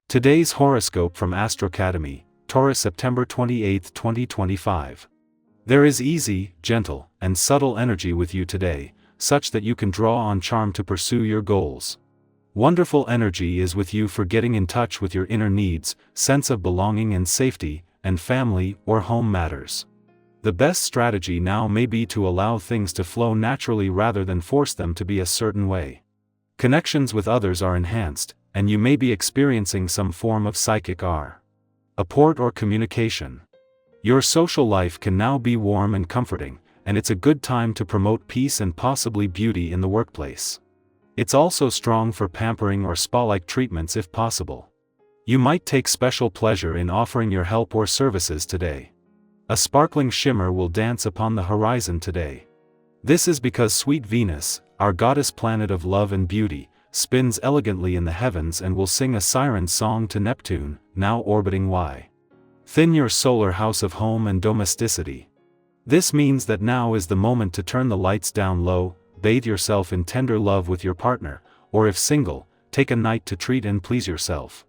Today's horoscope from Astro Academy, Taurus, September 28, 2025. There is easy, gentle, and subtle energy with you today, such that you can draw on charm to pursue your goals. Wonderful energy is with you for getting in touch with your inner needs, sense of belonging and safety, and family or home matters. The best strategy now may be to allow things to flow naturally rather than force them to be a certain way. Connections with others are enhanced, and you may be experiencing some form of psychic apport or communication. Your social life can now be warm and comforting, and it's a good time to promote peace and possibly beauty in the workplace. It's also strong for pampering or spa-like treatments if possible. You might take special pleasure in offering your help or services today. A sparkling shimmer will dance upon the horizon today. This is because sweet Venus, our goddess planet of love and beauty, spins elegantly in the heavens and will sing a siren song to Neptune, now orbiting within your solar house of home and domesticity. This means that now is the moment to turn the lights down low, bathe yourself in tender love with your partner, or if single, take a night to treat and please yourself.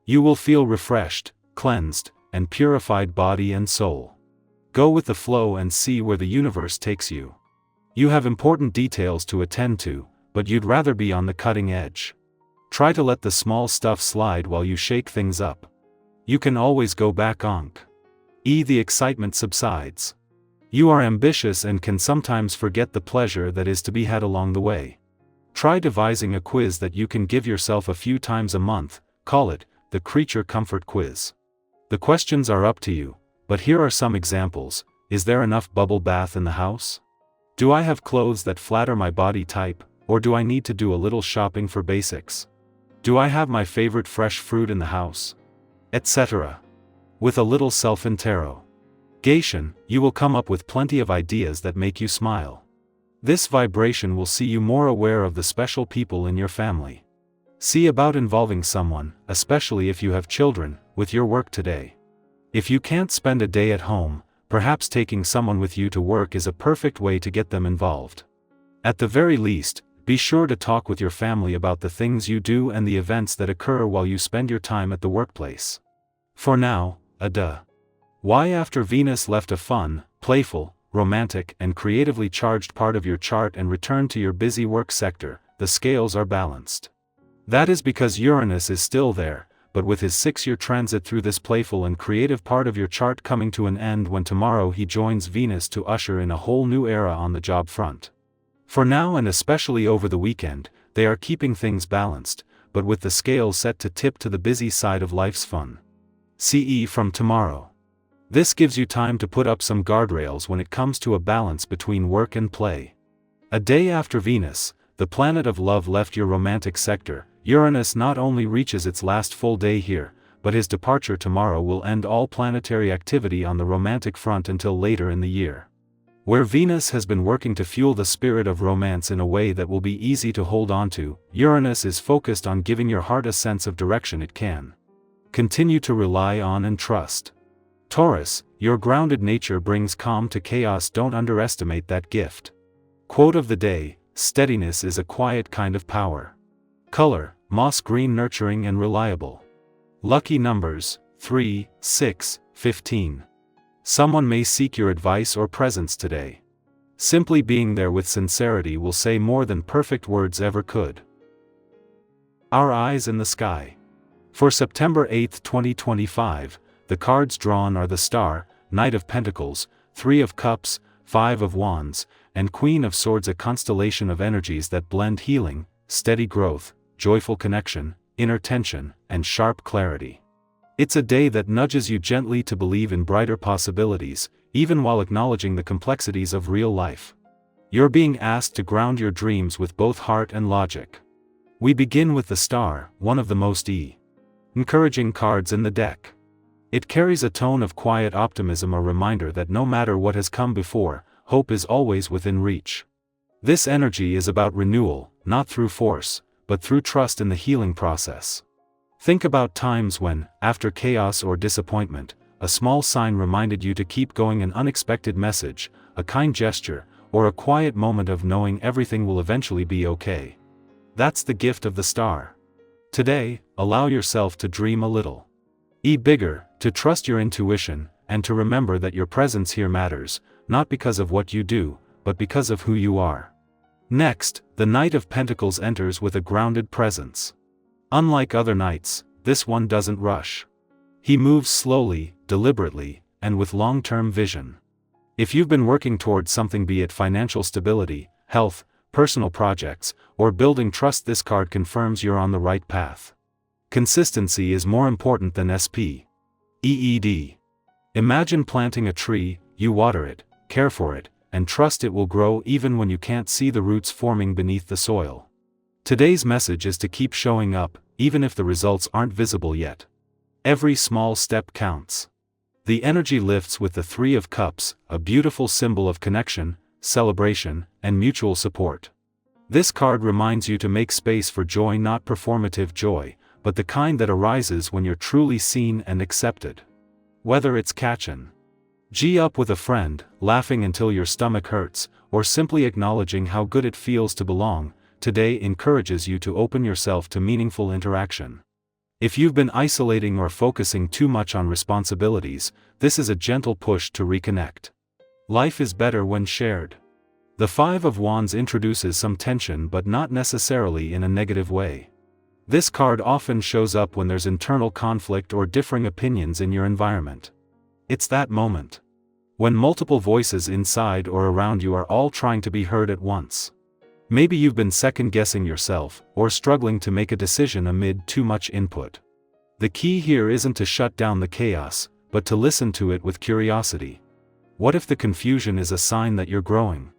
You will feel refreshed, cleansed, and purified body and soul. Go with the flow and see where the universe takes you. You have important details to attend to, but you'd rather be on the cutting edge. Try to let the small stuff slide while you shake things up. You can always go back the excitement subsides. You are ambitious and can sometimes forget the pleasure that is to be had along the way. Try devising a quiz that you can give yourself a few times a month, call it the Creature Comfort Quiz. The questions are up to you, but here are some examples. Is there enough bubble bath in the house? Do I have clothes that flatter my body type, or do I need to do a little shopping for basics? Do I have my favorite fresh fruit in the house? Etc. With a little self-interrogation, you will come up with plenty of ideas that make you smile. This vibration will see you more aware of the special people in your family. See about involving someone, especially if you have children, with your work today. If you can't spend a day at home, perhaps taking someone with you to work is a perfect way to get them involved. At the very least, be sure to talk with your family about the things you do and the events that occur while you spend your time at the workplace. For now, after Venus left a fun, playful, romantic and creatively charged part of your chart and returned to your busy work sector, the scales are balanced. That is because Uranus is still there, but with his 6-year transit through this playful and creative part of your chart coming to an end when tomorrow he joins Venus to usher in a whole new era on the job front. For now and especially over the weekend, they are keeping things balanced, but with the scales set to tip to the busy side of life's fun. CE from tomorrow. This gives you time to put up some guardrails when it comes to a balance between work and play. A day after Venus, the planet of love, left your romantic sector, Uranus not only reaches its last full day here, but his departure tomorrow will end all planetary activity on the romantic front until later in the year. Where Venus has been working to fuel the spirit of romance in a way that will be easy to hold on to, Uranus is focused on giving your heart a sense of direction it can continue to rely on and trust. Taurus, your grounded nature brings calm to chaos. Don't underestimate that gift. Quote of the day: steadiness is a quiet kind of power. Color: moss green, nurturing and reliable. Lucky numbers: 3, 6, 15. Someone may seek your advice or presence today. Simply being there with sincerity will say more than perfect words ever could. Our eyes in the sky. For September 8, 2025, the cards drawn are the Star, Knight of Pentacles, 3 of Cups, 5 of Wands, and Queen of Swords, a constellation of energies that blend healing, steady growth, joyful connection, inner tension, and sharp clarity. It's a day that nudges you gently to believe in brighter possibilities, even while acknowledging the complexities of real life. You're being asked to ground your dreams with both heart and logic. We begin with the Star, one of the most encouraging cards in the deck. It carries a tone of quiet optimism, a reminder that no matter what has come before, hope is always within reach. This energy is about renewal, not through force, but through trust in the healing process. Think about times when, after chaos or disappointment, a small sign reminded you to keep going, an unexpected message, a kind gesture, or a quiet moment of knowing everything will eventually be okay. That's the gift of the Star. Today, allow yourself to dream a little. Be bigger, to trust your intuition, and to remember that your presence here matters, not because of what you do, but because of who you are. Next, the Knight of Pentacles enters with a grounded presence. Unlike other knights, this one doesn't rush. He moves slowly, deliberately, and with long-term vision. If you've been working towards something, be it financial stability, health, personal projects, or building trust, this card confirms you're on the right path. Consistency is more important than speed. Imagine planting a tree, you water it, care for it, and trust it will grow even when you can't see the roots forming beneath the soil. Today's message is to keep showing up, even if the results aren't visible yet. Every small step counts. The energy lifts with the Three of Cups, a beautiful symbol of connection, celebration, and mutual support. This card reminds you to make space for joy, not performative joy, but the kind that arises when you're truly seen and accepted. Whether it's catching up with a friend, laughing until your stomach hurts, or simply acknowledging how good it feels to belong, today encourages you to open yourself to meaningful interaction. If you've been isolating or focusing too much on responsibilities, this is a gentle push to reconnect. Life is better when shared. The Five of Wands introduces some tension, but not necessarily in a negative way. This card often shows up when there's internal conflict or differing opinions in your environment. It's that moment when multiple voices inside or around you are all trying to be heard at once. Maybe you've been second-guessing yourself, or struggling to make a decision amid too much input. The key here isn't to shut down the chaos, but to listen to it with curiosity. What if the confusion is a sign that you're growing?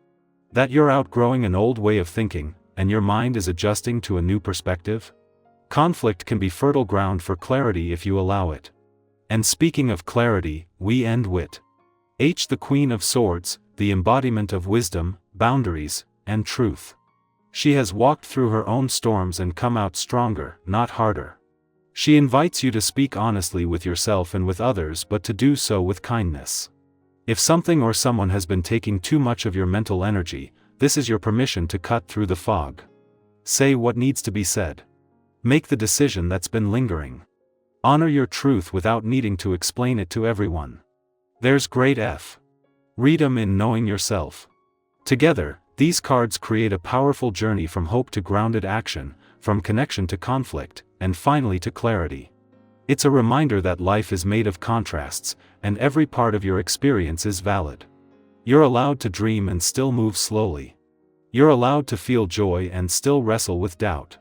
That you're outgrowing an old way of thinking, and your mind is adjusting to a new perspective? Conflict can be fertile ground for clarity if you allow it. And speaking of clarity, we end with the Queen of Swords, the embodiment of wisdom, boundaries, and truth. She has walked through her own storms and come out stronger, not harder. She invites you to speak honestly with yourself and with others, but to do so with kindness. If something or someone has been taking too much of your mental energy, this is your permission to cut through the fog. Say what needs to be said. Make the decision that's been lingering. Honor your truth without needing to explain it to everyone. There's great freedom in knowing yourself. Together, these cards create a powerful journey from hope to grounded action, from connection to conflict, and finally to clarity. It's a reminder that life is made of contrasts, and every part of your experience is valid. You're allowed to dream and still move slowly. You're allowed to feel joy and still wrestle with doubt.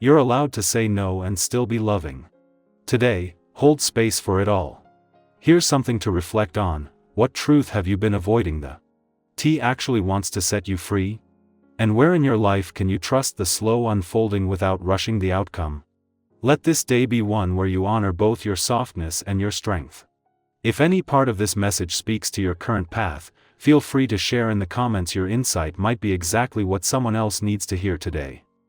You're allowed to say no and still be loving. Today, hold space for it all. Here's something to reflect on: what truth have you been avoiding? The T actually wants to set you free? And where in your life can you trust the slow unfolding without rushing the outcome? Let this day be one where you honor both your softness and your strength. If any part of this message speaks to your current path, feel free to share in the comments. Your insight might be exactly what someone else needs to hear today.